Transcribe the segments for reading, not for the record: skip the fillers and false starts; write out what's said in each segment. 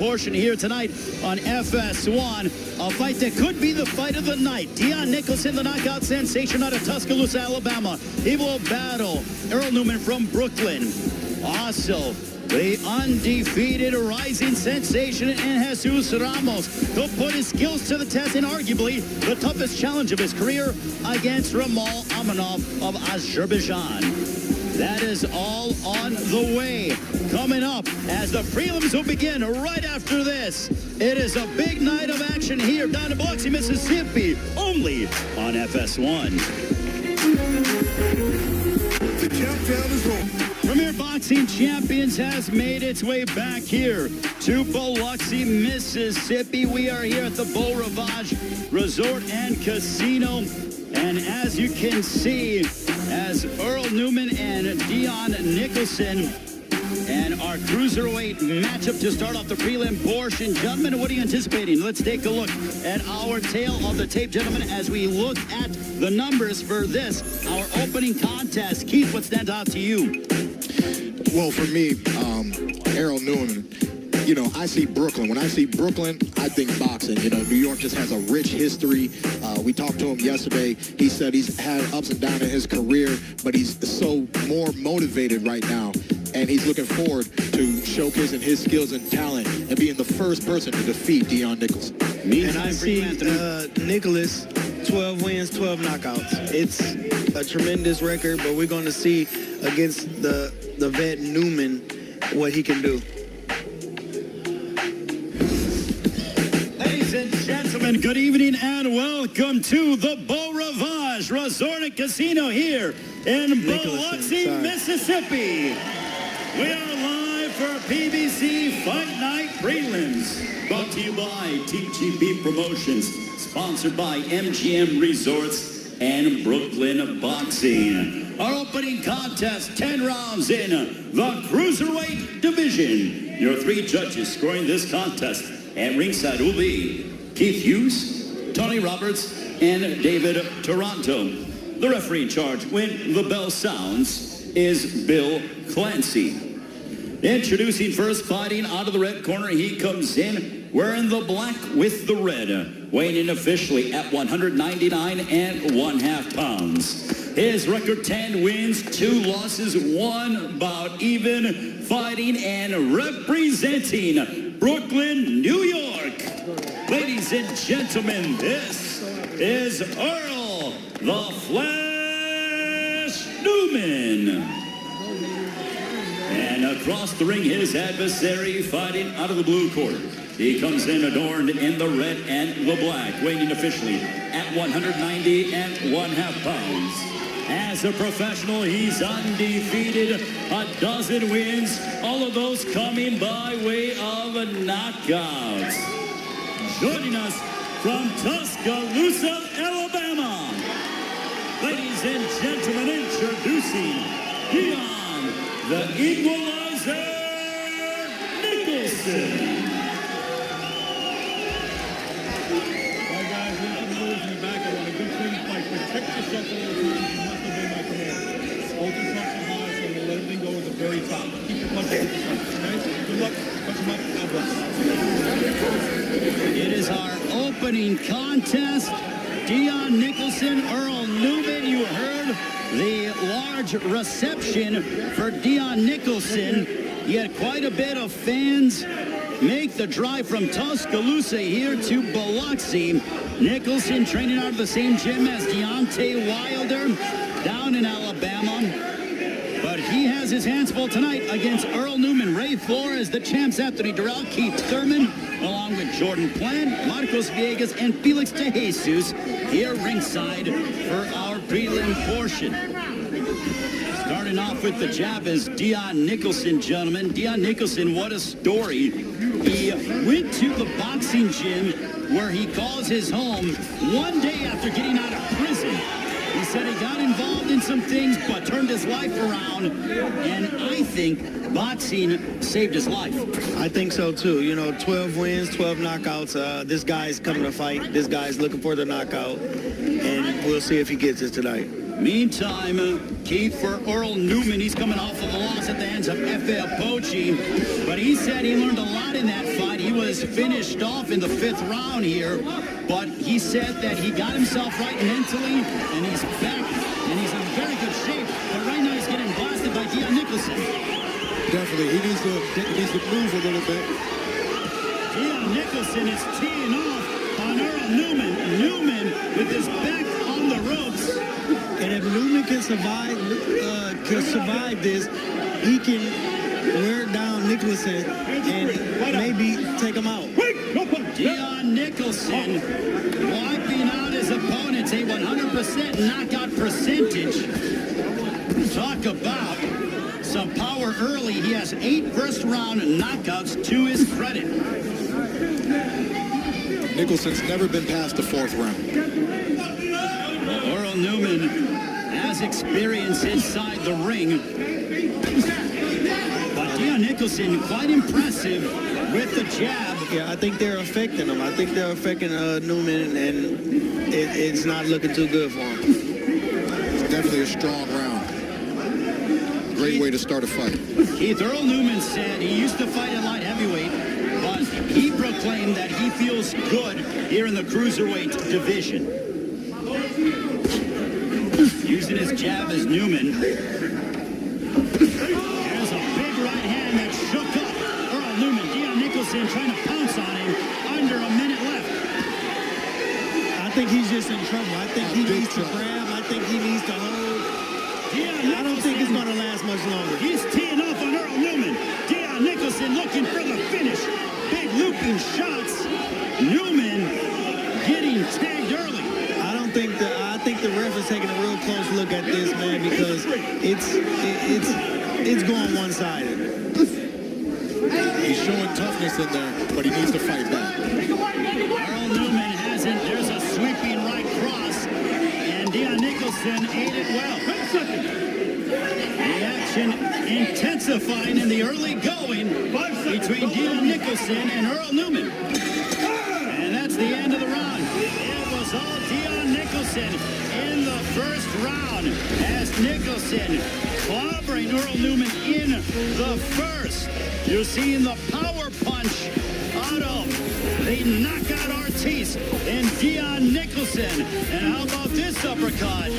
portion here tonight on FS1. A fight that could be the fight of the night. Deon Nicholson, the knockout sensation out of Tuscaloosa, Alabama. He will battle Earl Newman from Brooklyn. Also, the undefeated rising sensation in Jesus Ramos. He'll put his skills to the test in arguably the toughest challenge of his career against Ramal Amanov of Azerbaijan. That is all on the way. Coming up as the prelims will begin right after this. It is a big night of action here down in Biloxi, Mississippi, only on FS1. The countdown is on. Premier Boxing Champions has made its way back here to Biloxi, Mississippi. We are here at the Beau Rivage Resort and Casino. And as you can see, as Earl Newman and Deon Nicholson and our cruiserweight matchup to start off the prelim portion. Gentlemen, what are you anticipating? Let's take a look at our tail of the tape, gentlemen, as we look at the numbers for this, our opening contest. Keith, what stands out to you? Well, for me, Earl Newman, you know, I see Brooklyn. When I see Brooklyn, I think boxing. You know, New York just has a rich history. We talked to him yesterday. He said he's had ups and downs in his career, but he's so more motivated right now. And he's looking forward to showcasing his skills and talent and being the first person to defeat Deon Nicholson. And I see Nicholas, 12 wins, 12 knockouts. It's a tremendous record, but we're going to see against the vet Newman what he can do. Ladies and gentlemen, good evening and welcome to the Beau Rivage Resort and Casino here in Biloxi, Mississippi. We are live for PBC Fight Night Prelims, brought to you by TGP Promotions, sponsored by MGM Resorts and Brooklyn Boxing. Our opening contest, 10 rounds in the Cruiserweight Division. Your three judges scoring this contest at ringside will be Keith Hughes, Tony Roberts, and David Toronto. The referee in charge when the bell sounds is Bill Clancy. Introducing first, fighting out of the red corner, he comes in wearing the black with the red, weighing in officially at 199 1/2 pounds. His record 10 wins, 2 losses, 1 bout even, fighting and representing Brooklyn, New York. Ladies and gentlemen, this is Earl the Flash Newman. And across the ring, his adversary fighting out of the blue corner. He comes in adorned in the red and the black, weighing officially at 190 1/2 pounds. As a professional, he's undefeated, a dozen wins, all of those coming by way of knockouts. Joining us from Tuscaloosa, Alabama, ladies and gentlemen, introducing Deon, the Equalizer, Nicholson. All right, guys, we're going to move in the back. I want a good clean fight. Protect yourself all the time. You must obey my command. Hold your punches high so that let everything go at the very top. Keep your punches to the front, okay? Good luck. Punch them up. God bless. It is our opening contest. Deon Nicholson, Earl Newman. You heard the large reception for Deon Nicholson. He had quite a bit of fans make the drive from Tuscaloosa here to Biloxi. Nicholson training out of the same gym as Deontay Wilder down in Alabama. But he has his hands full tonight against Earl Newman, Ray Flores, the champs, Anthony Durrell, Keith Thurman, along with Jordan Plant, Marcos Villegas, and Felix De Jesus here ringside for our prelim portion. Starting off with the jab is Deon Nicholson, gentlemen. Deon Nicholson, what a story. He went to the boxing gym where he calls his home one day after getting out of prison. He said he got involved in some things, but turned his life around. And I think boxing saved his life. I think so, too. You know, 12 wins, 12 knockouts. This guy's coming to fight. This guy's looking for the knockout. And we'll see if he gets it tonight. Meantime, Keith, for Earl Newman, he's coming off of a loss at the hands of F.A. Pochi. But he said he learned a lot in that fight. He he was finished off in the 5th round here, but he said that he got himself right mentally, and he's back, and he's in very good shape. But right now he's getting blasted by Deon Nicholson. Definitely, he needs to move a little bit. Deon Nicholson is teeing off on Earl Newman. Newman with his back on the ropes. And if Newman can survive this, he can wear down Nicholson and maybe take him out. Deon Nicholson wiping out his opponents, a 100% knockout percentage. Talk about some power early. He has 8 first-round knockouts to his credit. Nicholson's never been past the 4th round. Earl Newman has experience inside the ring. But Deon Nicholson, quite impressive with the jab. Yeah, I think they're affecting him. I think they're affecting Newman, and it's not looking too good for him. It's definitely a strong round. Great way to start a fight. Keith, Earl Newman said he used to fight at light heavyweight, but he proclaimed that he feels good here in the cruiserweight division. Using his jab as Newman. There's a big right hand that shook up Earl Newman. Deon Nicholson trying to pounce on him. Under a minute left. I think he's just in trouble. I think he needs to grab. I think he needs to hold. I don't think it's going to last much longer. He's teeing off on Earl Newman. Deon Nicholson looking for the finish. Big looping shots. Newman getting tagged early. I think the ref is taking a real close look at this, man, because it's going one-sided. He's showing toughness in there, but he needs to fight back. Earl Newman hasn't. There's a sweeping right cross, and Deon Nicholson ate it well. The action intensifying in the early going between Deon Nicholson and Earl Newman. And that's the end of the round. It was all Deon Nicholson in the first round as Nicholson clobbering Earl Newman in the first. You're seeing the power punch out of the knockout artiste in Deon Nicholson. And how about this uppercut?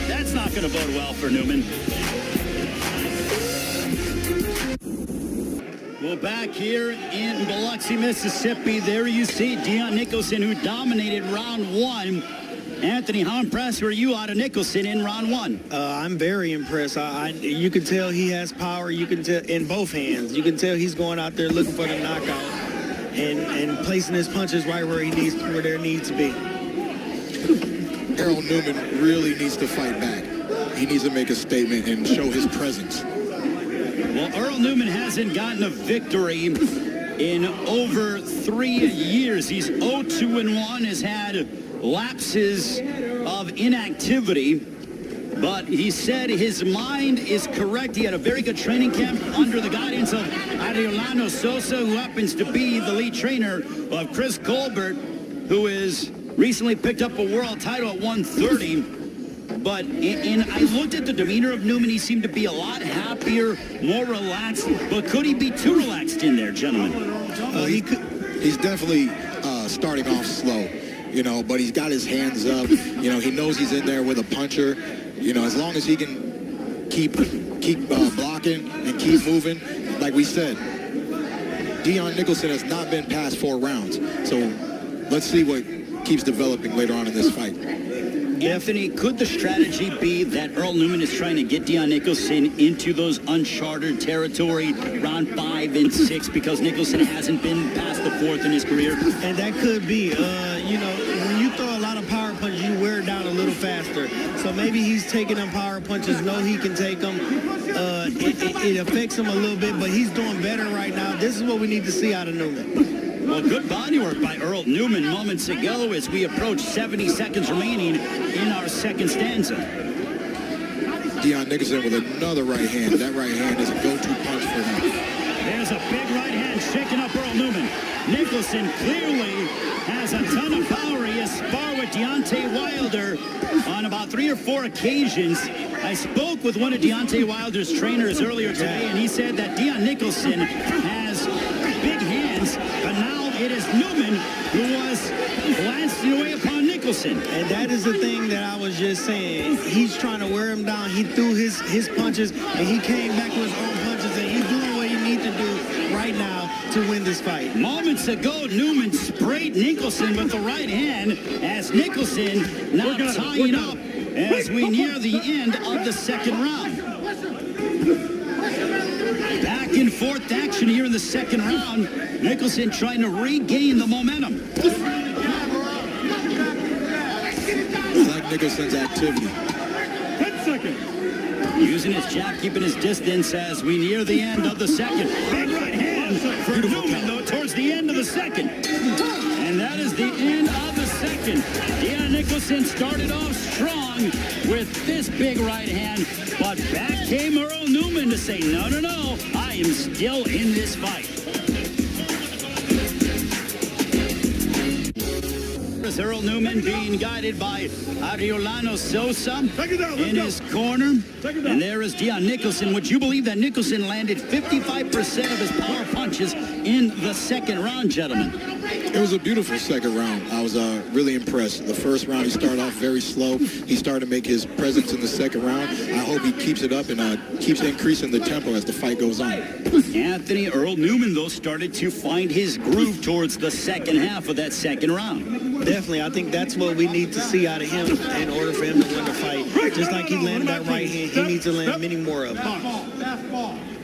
That's not going to bode well for Newman. Well, back here in Biloxi, Mississippi, there you see Deon Nicholson, who dominated round 1. Anthony, how impressed were you out of Nicholson in round 1? I'm very impressed. You can tell he has power. You can tell in both hands. You can tell he's going out there looking for the knockout and placing his punches right where there needs to be. Earl Newman really needs to fight back. He needs to make a statement and show his presence. Well, Earl Newman hasn't gotten a victory in over 3 years. He's 0-2-1, has had lapses of inactivity, but he said his mind is correct. He had a very good training camp under the guidance of Adriano Sosa, who happens to be the lead trainer of Chris Colbert, who is recently picked up a world title at 130. But I looked at the demeanor of Newman. He seemed to be a lot happier, more relaxed. But could he be too relaxed in there, gentlemen? He's definitely starting off slow, but he's got his hands up. He knows he's in there with a puncher. As long as he can keep blocking and keep moving, like we said, Deon Nicholson has not been past 4 rounds. So let's see what keeps developing later on in this fight. Anthony, could the strategy be that Earl Newman is trying to get Deon Nicholson into those uncharted territory, round 5 and 6, because Nicholson hasn't been past the 4th in his career? And that could be, when you throw a lot of power punches, you wear down a little faster. So maybe he's taking them power punches, know he can take them. It affects him a little bit, but he's doing better right now. This is what we need to see out of Newman. Well, good body work by Earl Newman moments ago as we approach 70 seconds remaining in our second stanza. Deon Nicholson with another right hand. That right hand is a go-to punch for him. There's a big right hand shaking up Earl Newman. Nicholson clearly has a ton of power. He has sparred with Deontay Wilder on about 3 or 4 occasions. I spoke with one of Deontay Wilder's trainers earlier today, and he said that Deon Nicholson has big hands Newman, who was glancing away upon Nicholson. And that is the thing that I was just saying. He's trying to wear him down. He threw his punches, and he came back with his own punches, and he's doing what he needs to do right now to win this fight. Moments ago, Newman sprayed Nicholson with the right hand as Nicholson now tying up as we near the end of the second round. Back and forth action here in the second round. Nicholson trying to regain the momentum. I like Nicholson's activity. 10 seconds. Using his jab, keeping his distance as we near the end of the second. Big right hand for Newman, though, towards the end of the second. And that is the end of the second. Deon Nicholson started off strong with this big right hand, but back came Earl Newman to say, no, no, no, I am still in this fight. Earl Newman being guided by Ariolano Sosa in his corner. And there is Deon Nicholson. Would you believe that Nicholson landed 55% of his power punches in the second round, gentlemen? It was a beautiful second round. I was really impressed. The first round, he started off very slow. He started to make his presence in the second round. I hope he keeps it up and keeps increasing the tempo as the fight goes on. Anthony Earl Newman, though, started to find his groove towards the second half of that second round. Definitely, I think that's what we need to see out of him in order for him to win the fight. Just like he landed that right hand, he needs to land many more of them.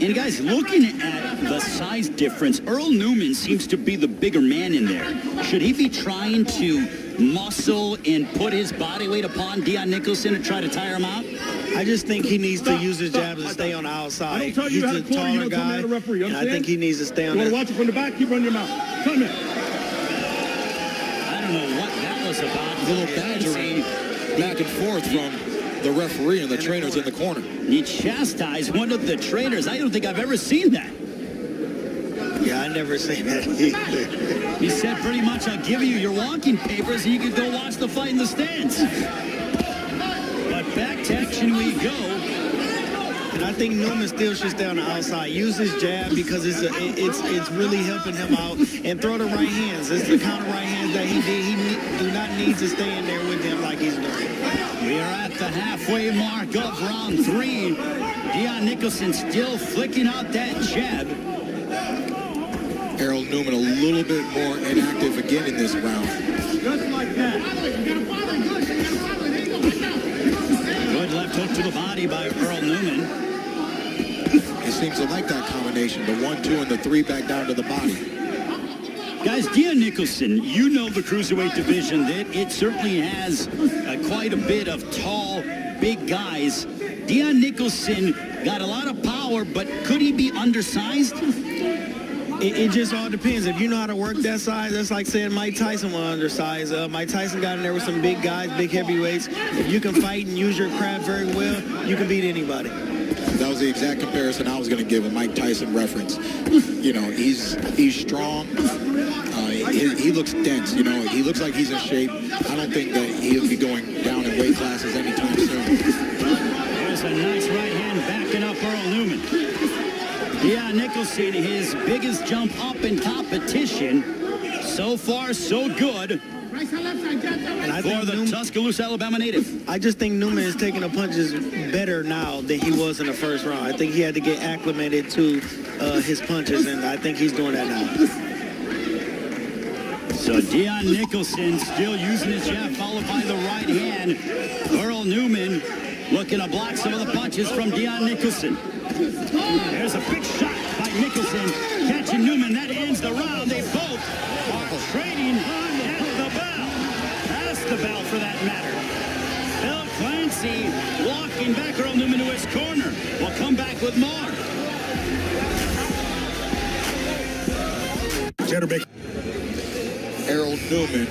And guys, looking at the size difference, Earl Newman seems to be the bigger man in there. Should he be trying to muscle and put his body weight upon Deon Nicholson to try to tire him out? I just think he needs to use his jab and stay on the outside. I don't tell you He's how to a corner, you taller don't tell me guy, how to referee, you and I understand? think he needs to stay on You want that. to watch it from the back? Keep running your mouth. Tell me. I don't know what that was about. A little badgering back and forth from the referee and the trainers in the corner. He chastised one of the trainers. I don't think I've ever seen that. Yeah, I never seen that either. He said pretty much, I'll give you your walking papers and you can go watch the fight in the stands. But back to action we go. And I think Newman still should stay on the outside. Use his jab because it's really helping him out. And throw the right hands. It's the counter right hands that he did. He do not need to stay in there with him like he's doing. We are at the halfway mark of round 3. Deon Nicholson still flicking out that jab. Earl Newman a little bit more inactive again in this round. Just like that. Good left hook to the body by Earl Newman. He seems to like that combination, the 1-2 and the 3 back down to the body. Guys, Deon Nicholson, you know the cruiserweight division, that it certainly has quite a bit of tall, big guys. Deon Nicholson got a lot of power, but could he be undersized? It just all depends. If you know how to work that size, that's like saying Mike Tyson was undersized. Mike Tyson got in there with some big guys, big heavyweights. If you can fight and use your craft very well, you can beat anybody. That was the exact comparison I was going to give a Mike Tyson reference. You know, he's strong. He looks dense. You know, he looks like he's in shape. I don't think that he'll be going down in weight classes anytime soon. There's a nice right hand backing up Earl Newman. Deon Nicholson, his biggest jump up in competition. So far, so good. And I For think the Tuscaloosa, Alabama native. I just think Newman is taking the punches better now than he was in the first round. I think he had to get acclimated to his punches, and I think he's doing that now. So Deon Nicholson still using his jab, followed by the right hand. Earl Newman looking to block some of the punches from Deon Nicholson. There's a big shot by Nicholson, catching Newman. That ends the round. They both are trading at the bell. Past the bell, for that matter. Bill Clancy walking back Earl Newman to his corner. We'll come back with more. Chatterbait. Earl Newman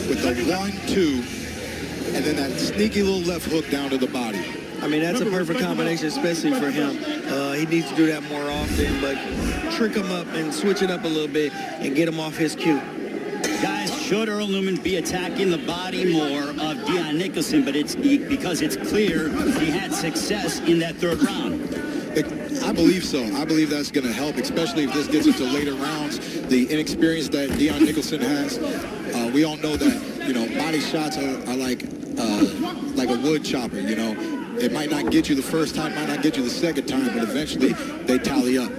with the 1-2 and then that sneaky little left hook down to the body. I mean, that's a perfect combination, especially for him. He needs to do that more often, but trick him up and switch it up a little bit and get him off his cue. Guys, should Earl Newman be attacking the body more of Deon Nicholson, but it's because it's clear he had success in that third round. I believe so. I believe that's going to help, especially if this gets into later rounds. the inexperience that Deon Nicholson has. We all know that, you know, body shots are like a wood chopper, you know. It might not get you the first time, might not get you the second time, but eventually they tally up.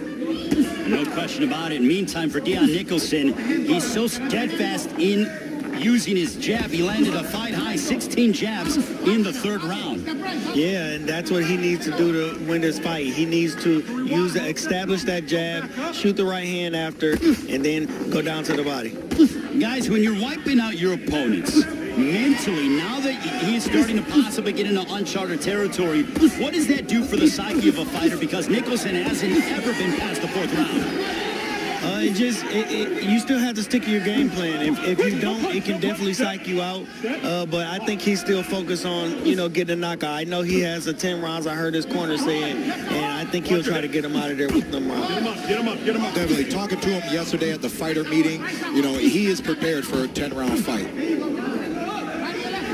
No question about it. Meantime, for Deon Nicholson, he's so steadfast in using his jab. He landed a fight-high 16 jabs in the third round. Yeah, and that's what he needs to do to win this fight. He needs to establish that jab, shoot the right hand after, and then go down to the body. Guys, when you're wiping out your opponents mentally, now that he's starting to possibly get into uncharted territory, what does that do for the psyche of a fighter? Because Nicholson hasn't ever been past the fourth round. You still have to stick to your game plan. If you don't, it can definitely psych you out. But I think he's still focused on, you know, getting a knockout. I know he has 10 rounds. I heard his corner saying, and I think he'll try to get him out of there with them rounds. Get him up. Definitely. Talking to him yesterday at the fighter meeting, you know, he is prepared for a 10-round fight.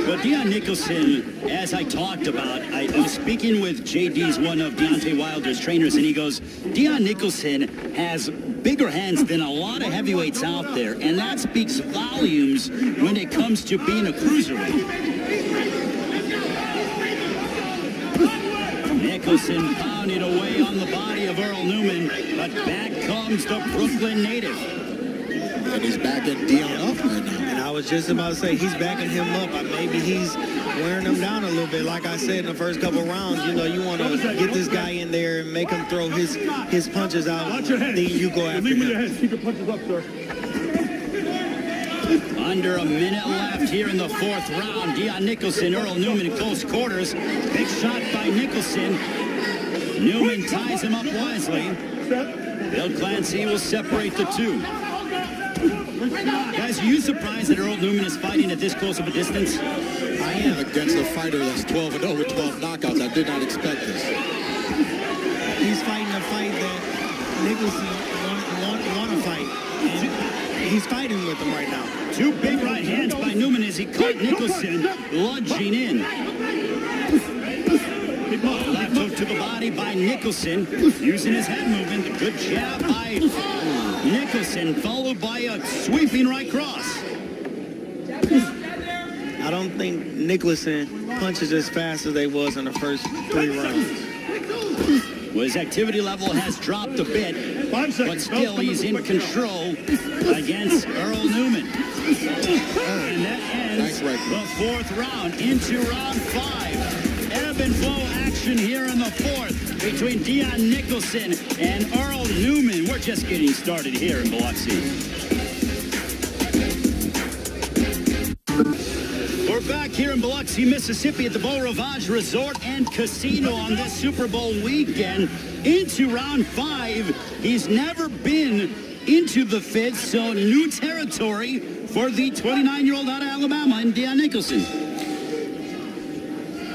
Well, Deon Nicholson, as I talked about, I was speaking with JD's one of Deontay Wilder's trainers, and he goes, Deon Nicholson has bigger hands than a lot of heavyweights out there, and that speaks volumes when it comes to being a cruiserweight. Nicholson pounded away on the body of Earl Newman, but back comes the Brooklyn native. And he's backing Deon up right now. And I was just about to say, he's backing him up. Maybe he's wearing him down a little bit. Like I said in the first couple rounds, you know, you want to get this guy in there and make him throw his punches out. Watch your head. Then you go after Leave with your him. head. Keep your punches up, sir. Under a minute left here in the fourth round. Deon Nicholson, Earl Newman in close quarters. Big shot by Nicholson. Newman ties him up wisely. Bill Clancy will separate the two. Guys, are you surprised that Earl Newman is fighting at this close of a distance? I am. Against a fighter that's 12-0 with 12 knockouts. I did not expect this. He's fighting a fight that Nicholson want to fight. And he's fighting with him right now. Two big right hands by Newman as he caught Nicholson lunging in. Left hook to the body by Nicholson, using his head movement. A good jab by Nicholson, followed by a sweeping right cross. I don't think Nicholson punches as fast as they was in the first 3 rounds. Well, his activity level has dropped a bit, but still he's in control against Earl Newman. And that ends the fourth round into round 5. Ebb and flow action here in the fourth between Deon Nicholson and Earl Newman. We're just getting started here in Biloxi. We're back here in Biloxi, Mississippi at the Beau Rivage Resort and Casino on this Super Bowl weekend. Into round 5. He's never been into the 5th, so new territory for the 29-year-old out of Alabama and Deon Nicholson.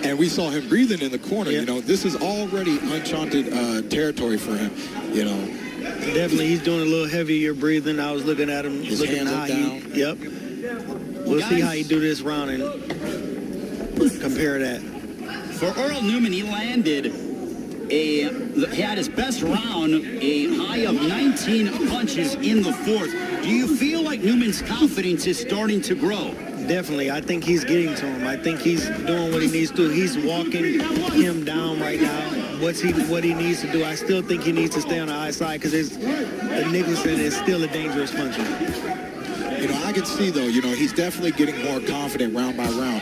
And we saw him breathing in the corner. You know, this is already uncharted territory for him. You know, definitely he's doing a little heavier breathing. I was looking at him, looking how he. Yep. We'll see how he do this round and compare that. For Earl Newman, he landed he had his best round, a high of 19 punches in the 4th. Do you feel like Newman's confidence is starting to grow? Definitely. I think he's getting to him. I think he's doing what he needs to do. He's walking him down right now. What he needs to do. I still think he needs to stay on the high side because Nicholson is still a dangerous puncher. You know, I can see, though, you know, he's definitely getting more confident round by round.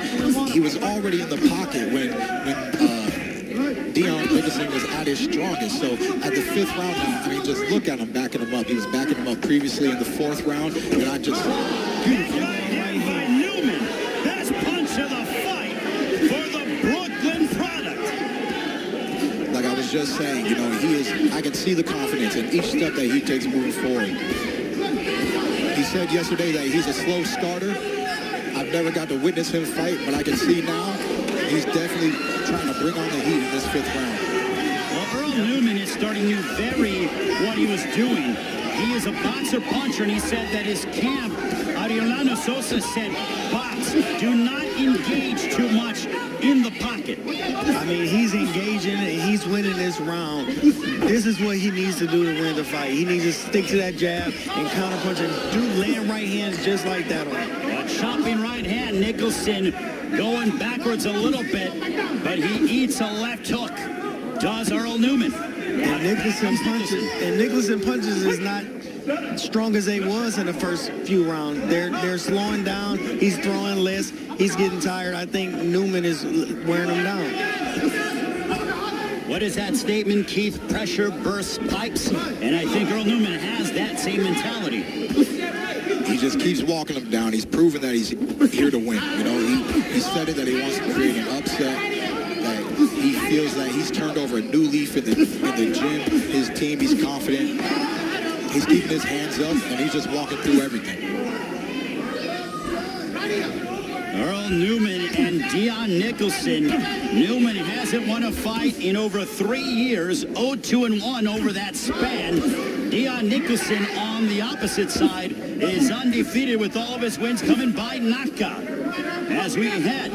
He was already in the pocket when Deon Nicholson was at his strongest. So at the 5th round now, I mean, just look at him backing him up. He was backing him up previously in the 4th round, and I just... Beautiful right hand by Newman. Best punch of the fight for the Brooklyn product. Like I was just saying, you know, I can see the confidence in each step that he takes moving forward. He said yesterday that he's a slow starter. I've never got to witness him fight, but I can see now he's definitely trying to bring on the heat in this 5th round. Well, Earl Newman is starting to vary what he was doing. He is a boxer puncher, and he said that his camp, Ariolano Sosa said, box, do not engage too much. in the pocket. I mean, he's engaging and he's winning this round. This is what he needs to do to win the fight. He needs to stick to that jab and counterpunch and do land right hands just like that on him. A chopping right hand. Nicholson going backwards a little bit, but he eats a left hook. Does Earl Newman. And Nicholson punches is not strong as they was in the first few rounds. They're slowing down. He's throwing less. He's getting tired. I think Newman is wearing him down. What is that statement, Keith? Pressure bursts pipes. And I think Earl Newman has that same mentality. He just keeps walking him down. He's proven that he's here to win. You know, he said it that he wants to create an upset. That he feels that he's turned over a new leaf in the gym. His team, he's confident. He's keeping his hands up, and he's just walking through everything. Earl Newman and Deon Nicholson. Newman hasn't won a fight in over 3 years, 0-2-1 over that span. Deon Nicholson on the opposite side is undefeated with all of his wins coming by knockout. As we head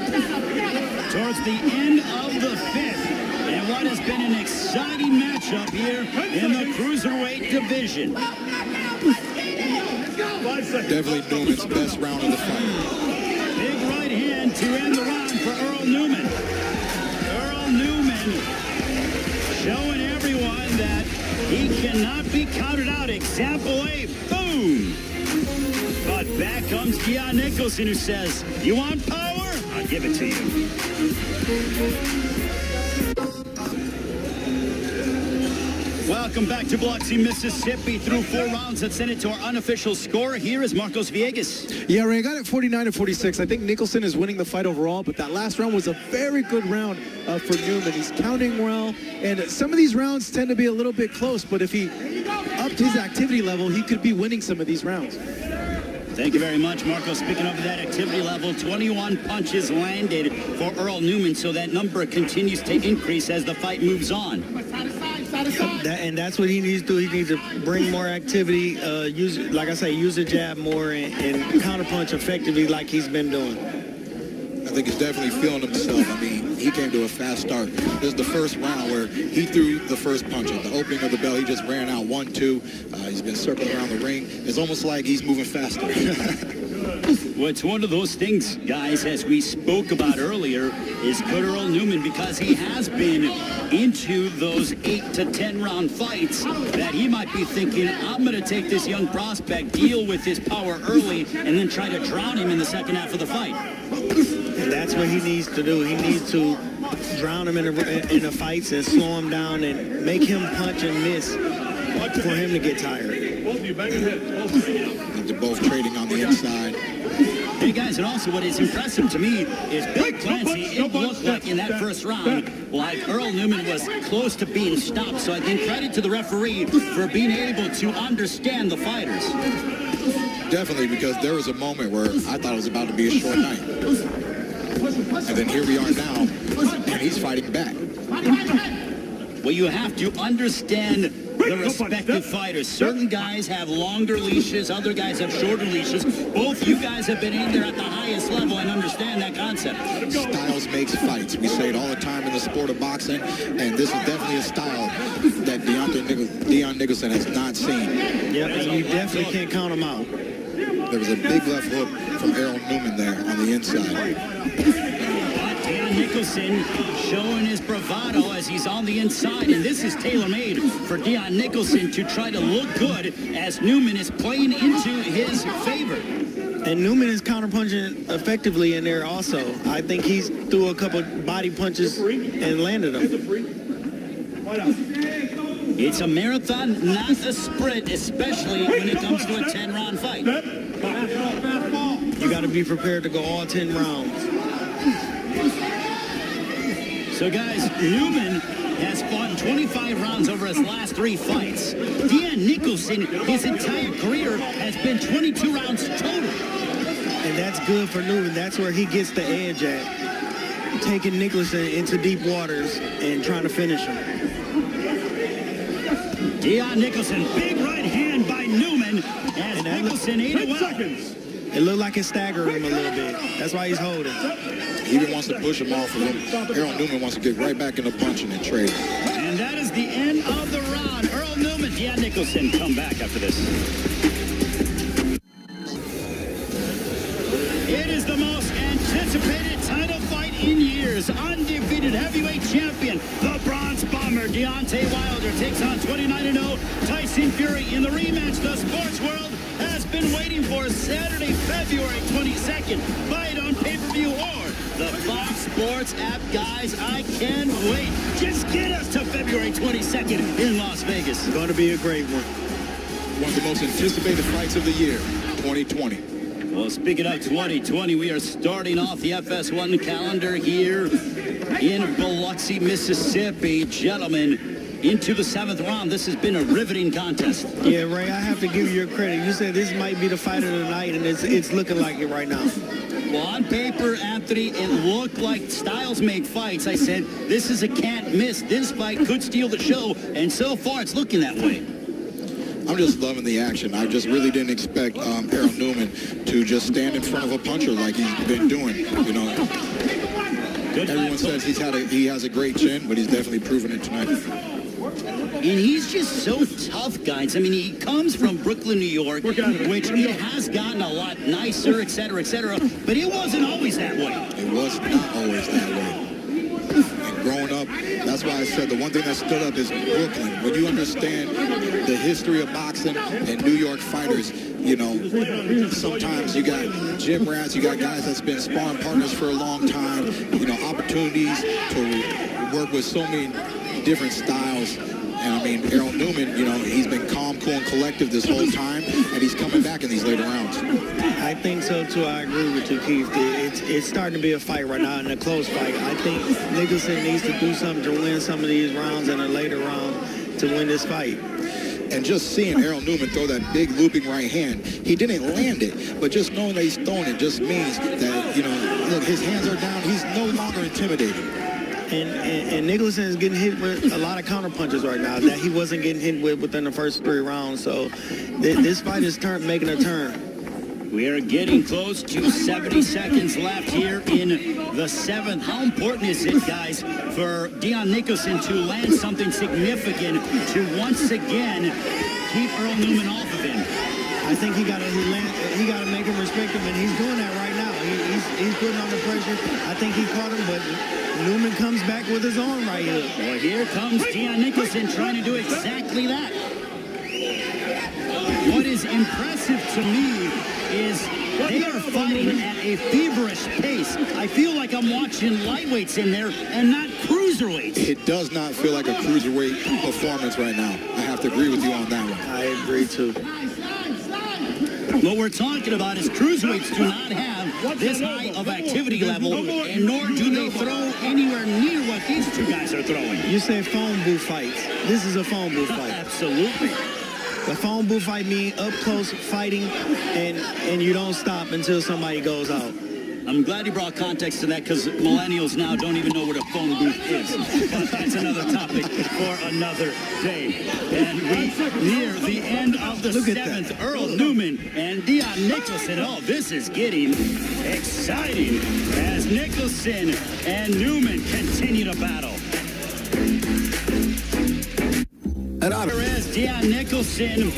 towards the end of the 5th, and what has been an exciting matchup here in the cruiserweight division. Definitely Newman's best round of the fight. Big right hand to end the round for Earl Newman. Earl Newman showing everyone that he cannot be counted out. Example A, boom. But back comes Deon Nicholson, who says, you want power? I'll give it to you. Welcome back to Biloxi, Mississippi. Through 4 rounds, let's send it to our unofficial score. Here is Marcos Villegas. Yeah, Ray, I got it 49-46. I think Nicholson is winning the fight overall, but that last round was a very good round for Newman. He's counting well, and some of these rounds tend to be a little bit close, but if he upped his activity level, he could be winning some of these rounds. Thank you very much, Marco. Speaking of that activity level, 21 punches landed for Earl Newman, so that number continues to increase as the fight moves on. And that's what he needs to do. He needs to bring more activity, like I say, use the jab more and counterpunch effectively like he's been doing. I think he's definitely feeling himself. I mean, he came to a fast start. This is the first round where he threw the first punch at the opening of the bell. He just ran out 1-2. He's been circling around the ring. It's almost like he's moving faster. Well, it's one of those things, guys, as we spoke about earlier, is good Earl Newman, because he has been into those 8 to 10 round fights, that he might be thinking, I'm going to take this young prospect, deal with his power early, and then try to drown him in the second half of the fight. And that's what he needs to do. He needs to drown him in the fights and slow him down and make him punch and miss for him to get tired. They're both trading on the inside. Hey, guys, and also what is impressive to me is Bill Clancy, it looked like in that first round, like Earl Newman was close to being stopped. So I think credit to the referee for being able to understand the fighters. Definitely, because there was a moment where I thought it was about to be a short night. And then here we are now, and he's fighting back. Well, you have to understand the respective fighters. Certain guys have longer leashes, other guys have shorter leashes. Both you guys have been in there at the highest level and understand that concept. Styles makes fights. We say it all the time in the sport of boxing, and this is definitely a style that Deon Nicholson has not seen. Yep, and you definitely can't count him out. There was a big left hook from Earl Newman there on the inside. Deon Nicholson showing his bravado as he's on the inside, and this is tailor-made for Deon Nicholson to try to look good as Newman is playing into his favor. And Newman is counterpunching effectively in there also. I think he's threw a couple body punches and landed them. It's a marathon, not a sprint, especially when it comes to a 10-round fight. You got to be prepared to go all 10 rounds. So, guys, Newman has fought 25 rounds over his last 3 fights. Deon Nicholson, his entire career, has been 22 rounds total. And that's good for Newman. That's where he gets the edge at. Taking Nicholson into deep waters and trying to finish him. Deon Nicholson, big right hand by Newman as Nicholson ate it well. It looked like it staggered him a little bit. That's why he's holding. He even wants to push him off of him. Earl Newman wants to get right back in the punching and trade. And that is the end of the round. Earl Newman, Deon Nicholson come back after this. It is the most anticipated title fight in years. Undefeated heavyweight champion, the Bronze Bomber, Deontay Wilder, takes on 29-0 Tyson Fury in the rematch the sports world has been waiting for. Saturday, February 22nd. Fight on pay-per-view or the Fox Sports app. Guys, I can't wait. Just get us to February 22nd in Las Vegas. It's going to be a great one. One of the most anticipated fights of the year, 2020. Well, speaking of 2020, we are starting off the FS1 calendar here in Biloxi, Mississippi. Gentlemen, into the 7th round. This has been a riveting contest. Yeah, Ray, I have to give you credit. You said this might be the fight of the night, and it's looking like it right now. Well, on paper, Anthony, it looked like styles make fights. I said, this is a can't miss. This fight could steal the show, and so far it's looking that way. I'm just loving the action. I just really didn't expect Earl Newman to just stand in front of a puncher like he's been doing. You know, everyone says he has a great chin, but he's definitely proven it tonight. And he's just so tough, guys. I mean, he comes from Brooklyn, New York, which it has gotten a lot nicer, et cetera, but it wasn't always that way. It was not always that way. And growing up, that's why I said the one thing that stood up is Brooklyn. When you understand the history of boxing and New York fighters, you know, sometimes you got gym rats, you got guys that's been sparring partners for a long time, you know, opportunities to work with so many different styles. And I mean, Earl Newman, you know, he's been calm, cool, and collective this whole time, and he's coming back in these later rounds. I think so, too. I agree with you, Keith. It's starting to be a fight right now, and a close fight. I think Nicholson needs to do something to win some of these rounds in a later round to win this fight. And just seeing Earl Newman throw that big looping right hand, he didn't land it, but just knowing that he's throwing it just means that, you know, look, his hands are down. He's no longer intimidating. And Nicholson is getting hit with a lot of counter punches right now that he wasn't getting hit with within the first 3 rounds. So this fight is making a turn. We are getting close to 70 seconds left here in the 7th. How important is it, guys, for Deon Nicholson to land something significant to once again keep Earl Newman off of him? I think he got to make him respect him, and he's doing that right now. He's putting on the pressure. I think he caught him, but Newman comes back with his arm right here. Well, here comes Deon Nicholson trying to do exactly that. What is impressive to me is they are fighting at a feverish pace. I feel like I'm watching lightweights in there and not cruiserweights. It does not feel like a cruiserweight performance right now. I have to agree with you on that one. I agree, too. What we're talking about is cruiserweights do not have this high of activity level, and nor do they throw anywhere near what these two guys are throwing. You say phone booth fights. This is a phone booth fight. Absolutely. The phone booth fight means up close fighting, and you don't stop until somebody goes out. I'm glad you brought context to that because millennials now don't even know what a phone booth is. But that's another topic for another day. And we near the end of the 7th. Earl Newman and Deon Nicholson. Oh, this is getting exciting as Nicholson and Newman continue to battle. Here is Deon Nicholson,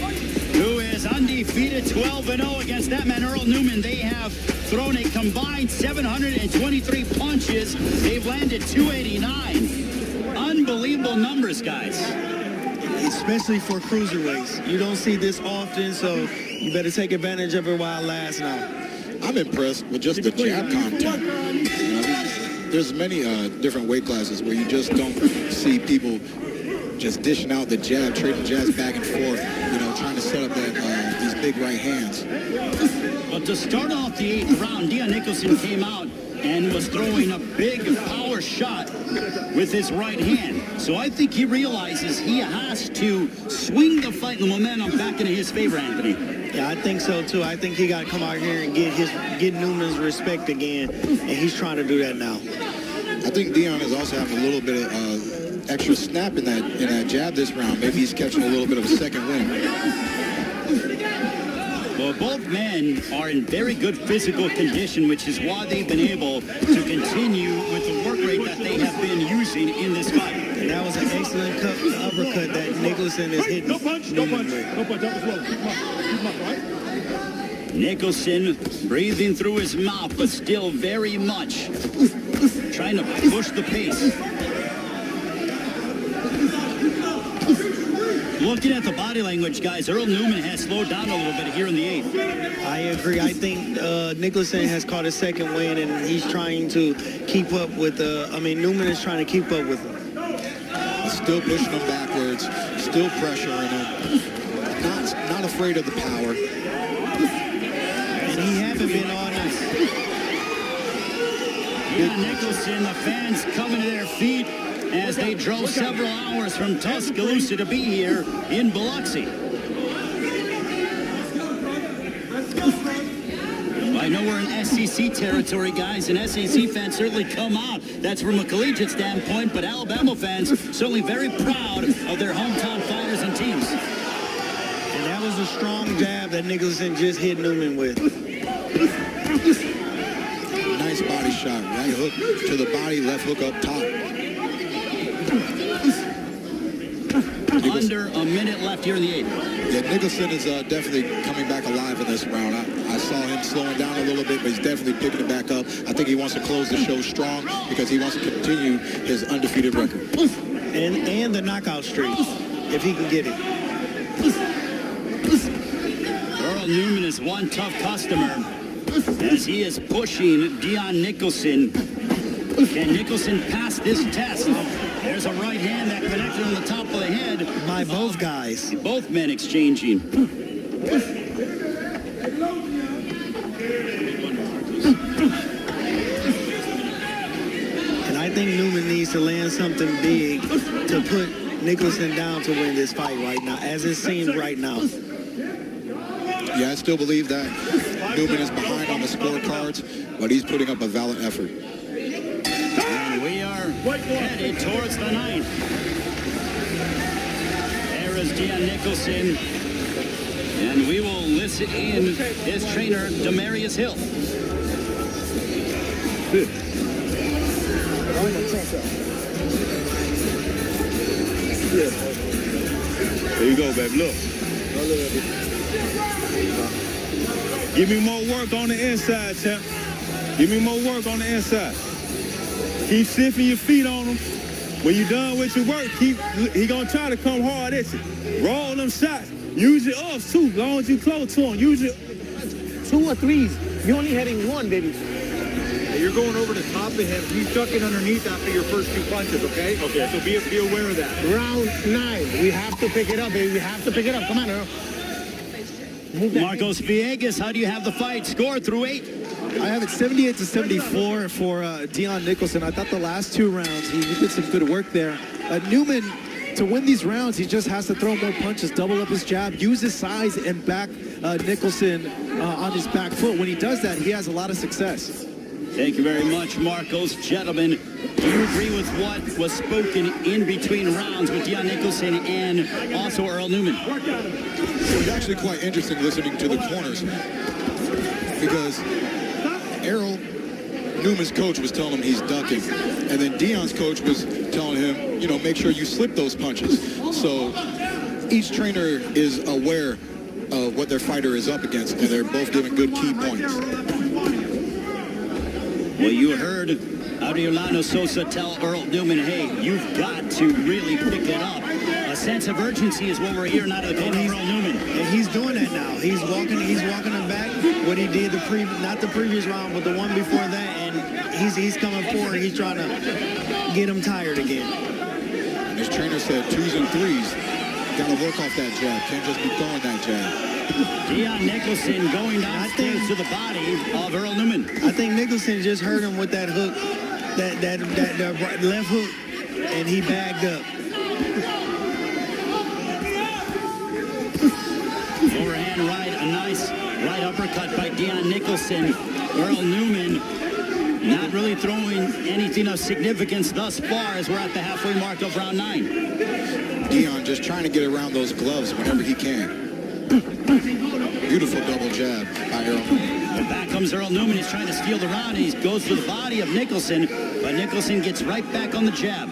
who is undefeated 12-0 against that man, Earl Newman. They have thrown a combined 723 punches. They've landed 289. Unbelievable numbers, guys. Especially for cruiserweights. You don't see this often, so you better take advantage of it while it lasts now. I'm impressed with just the jab content. You know, there's many different weight classes where you just don't see people just dishing out the jab, trading jabs back and forth, you know, trying to set up that these big right hands. But to start off the 8th round, Deon Nicholson came out and was throwing a big power shot with his right hand. So I think he realizes he has to swing the fight and the momentum back into his favor, Anthony. Yeah, I think so, too. I think he got to come out here and get Newman's respect again, and he's trying to do that now. I think Deon is also having a little bit of extra snap in that jab this round. Maybe he's catching a little bit of a second wind. Well, both men are in very good physical condition, which is why they've been able to continue with the work rate that they have been using in this fight. And that was an excellent uppercut that Nicholson is hitting. No punch, no punch. No punch, that was low. Keep him up, right? Nicholson breathing through his mouth, but still very much trying to push the pace. Looking at the body language, guys, Earl Newman has slowed down a little bit here in the 8th. I agree. I think Nicholson has caught his second win, and he's trying to keep up with Newman is trying to keep up with him. Still pushing him backwards, still pressuring him. Not afraid of the power. And he haven't been all night. Yeah, Nicholson, the fans coming to their feet as they drove several hours from Tuscaloosa to be here in Biloxi. I know we're in SEC territory, guys, and SEC fans certainly come out. That's from a collegiate standpoint, but Alabama fans certainly very proud of their hometown fighters and teams. And that was a strong jab that Nicholson just hit Newman with. Nice body shot. Right hook to the body, left hook up top. Under a minute left here in the 8th. Yeah, Nicholson is definitely coming back alive in this round. I saw him slowing down a little bit, but he's definitely picking it back up. I think he wants to close the show strong because he wants to continue his undefeated record. And the knockout streak, if he can get it. Earl Newman is one tough customer as he is pushing Deon Nicholson. Can Nicholson pass this test? There's a right hand that connected on the top of the head. By both guys. Both men exchanging. And I think Newman needs to land something big to put Nicholson down to win this fight right now, as it seems right now. Yeah, I still believe that Newman is behind on the scorecards, but he's putting up a valid effort. And we are headed towards the 9th. There is Deon Nicholson. And we will listen in his trainer, Demarius Hill. There you go, baby. Look. Give me more work on the inside, champ. Give me more work on the inside. Keep shifting your feet on him. When you're done with your work, he gonna try to come hard at you. Roll them shots. Use your offs too, as long as you close to him. Use your 2 or 3s. You're only hitting 1, baby. You're going over the top of him. He's ducking underneath after your first 2 punches, okay? Okay, so be aware of that. Round 9. We have to pick it up, baby. We have to pick it up. Come on, Earl. Marcos Villegas, how do you have the fight score through 8? I have it 78-74 for Deon Nicholson. I thought the last 2 rounds, he did some good work there. Newman, to win these rounds, he just has to throw more punches, double up his jab, use his size, and back Nicholson on his back foot. When he does that, he has a lot of success. Thank you very much, Marcos. Gentlemen, do you agree with what was spoken in between rounds with Deon Nicholson and also Earl Newman? It was actually quite interesting listening to the corners because Earl Newman's coach was telling him he's ducking, and then Deon's coach was telling him, you know, make sure you slip those punches. So each trainer is aware of what their fighter is up against, and they're both giving good key points. Well, you heard Adriano Sosa tell Earl Newman, hey, you've got to really pick it up. A sense of urgency is what we're hearing out of the corner of Earl Newman. And he's doing that now. He's walking him back. What he did not the previous round, but the one before that, and he's coming forward. He's trying to get him tired again. And his trainer said 2s and 3s. Got to work off that jab. Can't just be throwing that jab. Deon Nicholson going downstairs to the body of Earl Newman. I think Nicholson just hurt him with that hook, that left hook, and he bagged up. Overhand right, a nice right uppercut by Deon Nicholson. Earl Newman not really throwing anything of significance thus far as we're at the halfway mark of round 9. Deon just trying to get around those gloves whenever he can. Beautiful double jab by Earl. And back comes Earl Newman. He's trying to steal the round. He goes for the body of Nicholson, but Nicholson gets right back on the jab.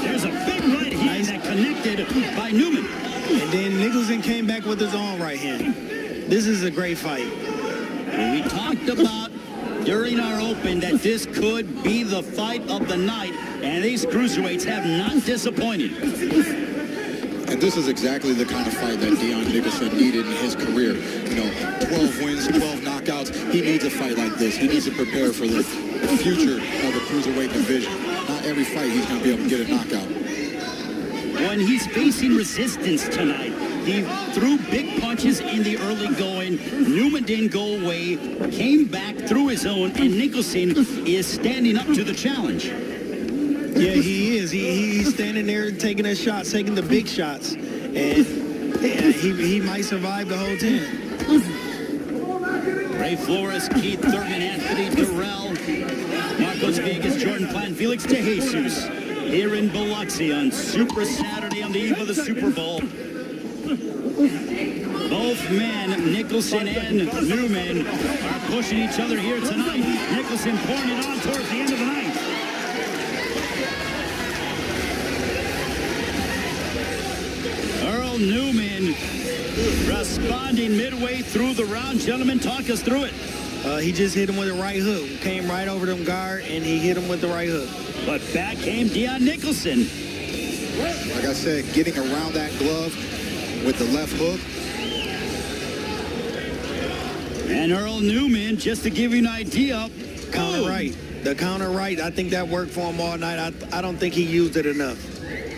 There's a big right hand that connected by Newman. And then Nicholson came back with his own right hand. This is a great fight. We talked about during our open that this could be the fight of the night, and these cruiserweights have not disappointed. And this is exactly the kind of fight that Deon Nicholson needed in his career. You know, 12 wins, 12 knockouts. He needs a fight like this. He needs to prepare for the future of the cruiserweight division. Not every fight he's going to be able to get a knockout. When he's facing resistance tonight, he threw big punches in the early going. Newman didn't go away, came back, threw his own, and Nicholson is standing up to the challenge. Yeah, he is. He's standing there taking his shots, taking the big shots. And he might survive the whole 10. Ray Flores, Keith Thurman, Anthony Durrell, Marcos Vegas, Jordan Plant, Felix DeJesus here in Biloxi on Super Saturday on the eve of the Super Bowl. Both men, Nicholson and Newman, are pushing each other here tonight. Nicholson pouring it on towards the end of the night. Earl Newman responding midway through the round. Gentlemen, talk us through it. He just hit him with a right hook. Came right over them guard, and he hit him with the right hook. But back came Deon Nicholson. Like I said, getting around that glove with the left hook. And Earl Newman, just to give you an idea. Counter right. The counter right, I think that worked for him all night. I don't think he used it enough.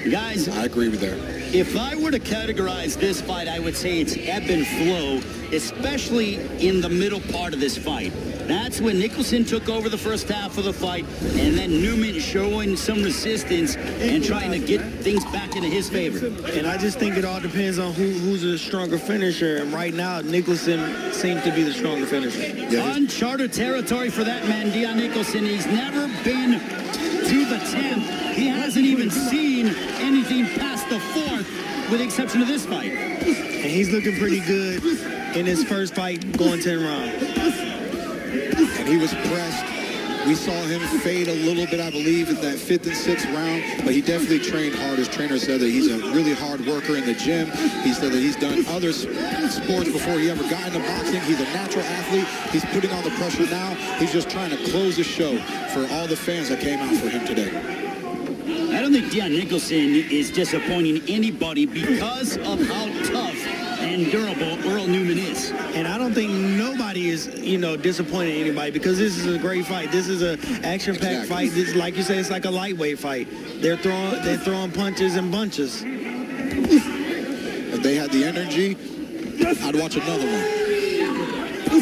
Guys, I agree with that. If I were to categorize this fight, I would say it's ebb and flow, especially in the middle part of this fight. That's when Nicholson took over the first half of the fight, and then Newman showing some resistance and trying to get things back into his favor. And I just think it all depends on who's a stronger finisher. And right now, Nicholson seems to be the stronger finisher. Yeah, uncharted territory for that man, Deon Nicholson. He's never been to the 10th. He hasn't even seen anything past the 4th, with the exception of this fight. And he's looking pretty good in his first fight going 10 rounds. And he was pressed. We saw him fade a little bit, I believe, in that 5th and 6th round, but he definitely trained hard. His trainer said that he's a really hard worker in the gym. He said that he's done other sports before he ever got into boxing. He's a natural athlete. He's putting on the pressure now. He's just trying to close the show for all the fans that came out for him today. I don't think Deon Nicholson is disappointing anybody because of how tough and durable Earl Newman is. And I don't think nobody is, disappointing anybody, because this is a great fight. This is an action-packed fight. This, like you say, it's like a lightweight fight. They're throwing punches and bunches. If they had the energy, I'd watch another one. I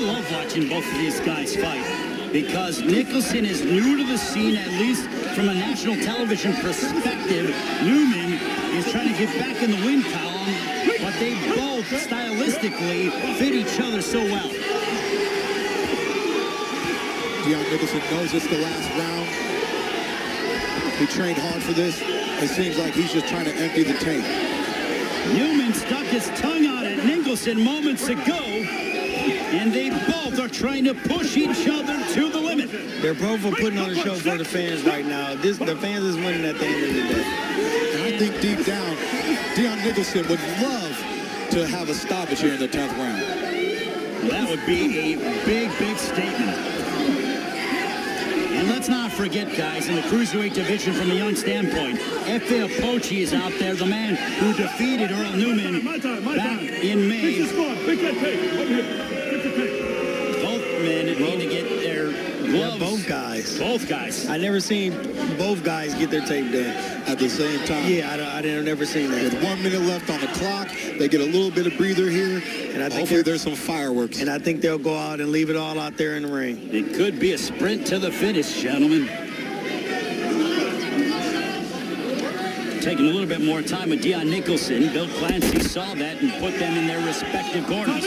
love watching both of these guys fight, because Nicholson is new to the scene, at least from a national television perspective. Newman is trying to get back in the win column, but they both stylistically fit each other so well. Deon Nicholson knows it's the last round. He trained hard for this. It seems like he's just trying to empty the tank. Newman stuck his tongue out at Nicholson moments ago, and they both are trying to push each other to the limit. They're both putting on a show for the fans right now. The fans is winning at the end of the day. And I think deep down, Deon Nicholson would love to have a stoppage here in the 10th round. Well, that would be a big, big statement. And let's not forget, guys, in the cruiserweight division from a young standpoint, F.A. Apoche is out there, the man who defeated Earl Newman back in May. Both men need to get their gloves. Yeah, both guys. Both guys. I never seen both guys get their tape done At the same time. Yeah, I never seen that. With 1 minute left on the clock, they get a little bit of breather here. And I think hopefully there's some fireworks. And I think they'll go out and leave it all out there in the ring. It could be a sprint to the finish, gentlemen. Taking a little bit more time with Deon Nicholson. Bill Clancy saw that and put them in their respective corners.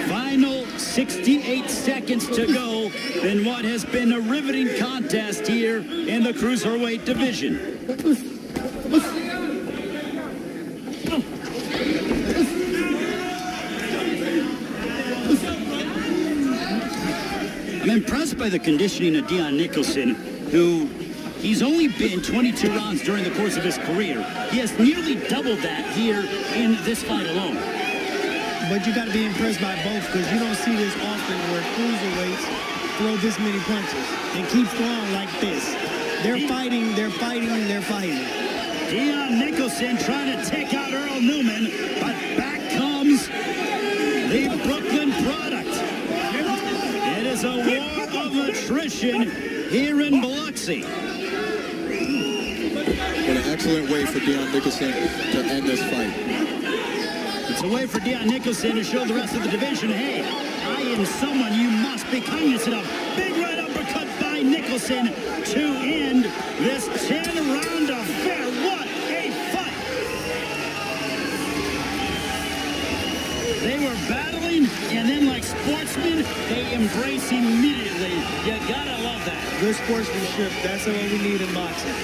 Final 68 seconds to go in what has been a riveting contest here in the cruiserweight division. I'm impressed by the conditioning of Deon Nicholson, who he's only been 22 rounds during the course of his career. He has nearly doubled that here in this fight alone. But you got to be impressed by both, because you don't see this often where cruiserweights throw this many punches and keep throwing like this. They're fighting, they're fighting, they're fighting. Deon Nicholson trying to take out Earl Newman, but back comes the Brooklyn product. It is a war of attrition here in Biloxi. What an excellent way for Deon Nicholson to end this fight. It's a way for Deon Nicholson to show the rest of the division, hey, I am someone you must be cognizant of. Big right uppercut by Nicholson to end this 10-round affair. What a fight! They were battling, and then like sportsmen, they embrace immediately. You gotta love that. Good sportsmanship, that's what we need in boxing.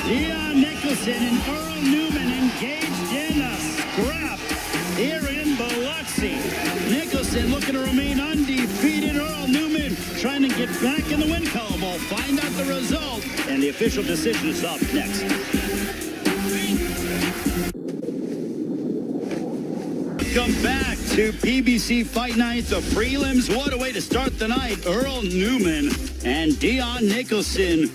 Deon Nicholson and Earl Newman engaged in a scrap here in Biloxi. Nicholson looking to remain undefeated. Earl Newman trying to get back in the win column. We'll find out the result, and the official decision is up next. Welcome back to PBC Fight Night, the prelims. What a way to start the night. Earl Newman and Deon Nicholson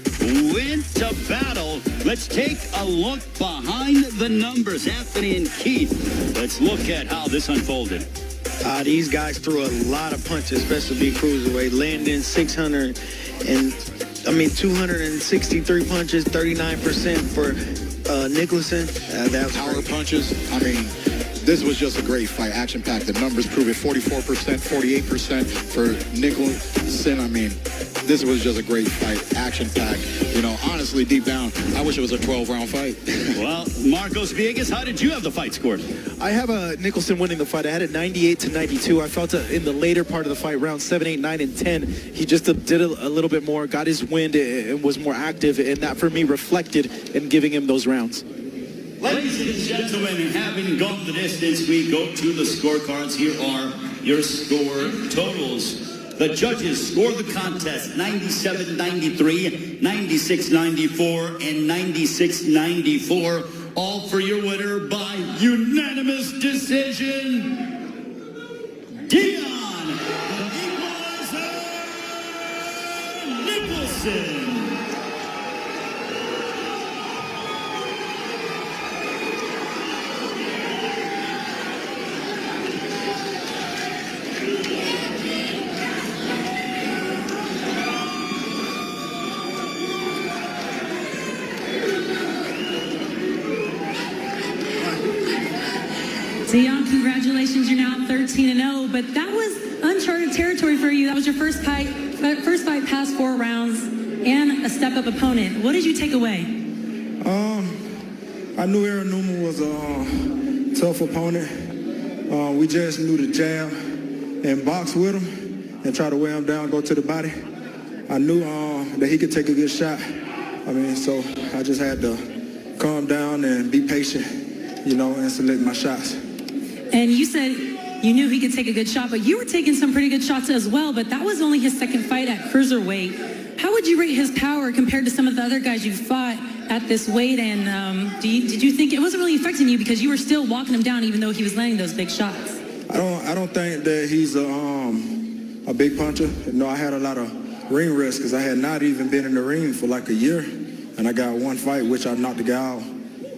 went to battle. Let's take a look behind the numbers. Anthony and Keith, let's look at how this unfolded. These guys threw a lot of punches, especially big cruiserweight, landing 263 punches, 39% for Nicholson. That was Power punches. I mean, this was just a great fight, action-packed. The numbers prove it, 44%, 48% for Nicholson. I mean, this was just a great fight, action-packed. You know, honestly, deep down, I wish it was a 12-round fight. Well, Marcos Villegas, how did you have the fight scored? I have Nicholson winning the fight. I had it 98-92. I felt in the later part of the fight, rounds 7, 8, 9, and 10, he just did a little bit more, got his wind, and was more active, and that, for me, reflected in giving him those rounds. Ladies and gentlemen, having gone the distance, we go to the scorecards. Here are your score totals. The judges score the contest 97-93, 96-94, and 96-94. All for your winner by unanimous decision, Deon Nicholson. Deon, congratulations, you're now 13-0, but that was uncharted territory for you. That was your first fight past 4 rounds and a step-up opponent. What did you take away? I knew Earl Newman was a tough opponent. We just knew to jab and box with him and try to wear him down, go to the body. I knew that he could take a good shot. I mean, so I just had to calm down and be patient, you know, and select my shots. And you said you knew he could take a good shot, but you were taking some pretty good shots as well, but that was only his second fight at cruiserweight. How would you rate his power compared to some of the other guys you fought at this weight? And did you think it wasn't really affecting you because you were still walking him down even though he was landing those big shots? I don't think that he's a big puncher. You know, I had a lot of ring rest because I had not even been in the ring for like a year, and I got one fight which I knocked the guy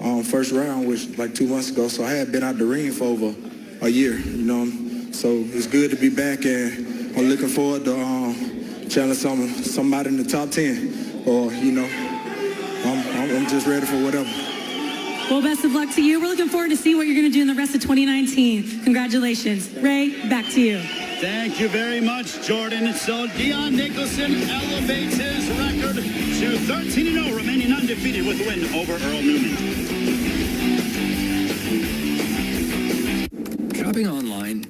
out first round, which like 2 months ago. So I had been out the ring for over a year, you know. So it's good to be back, and I'm looking forward to challenge somebody in the top 10. Or, you know, I'm just ready for whatever. Well, best of luck to you. We're looking forward to see what you're going to do in the rest of 2019. Congratulations. Ray, back to you. Thank you very much, Jordan. So Deon Nicholson elevates his record to 13-0, remaining undefeated with a win over Earl Newman. Shopping online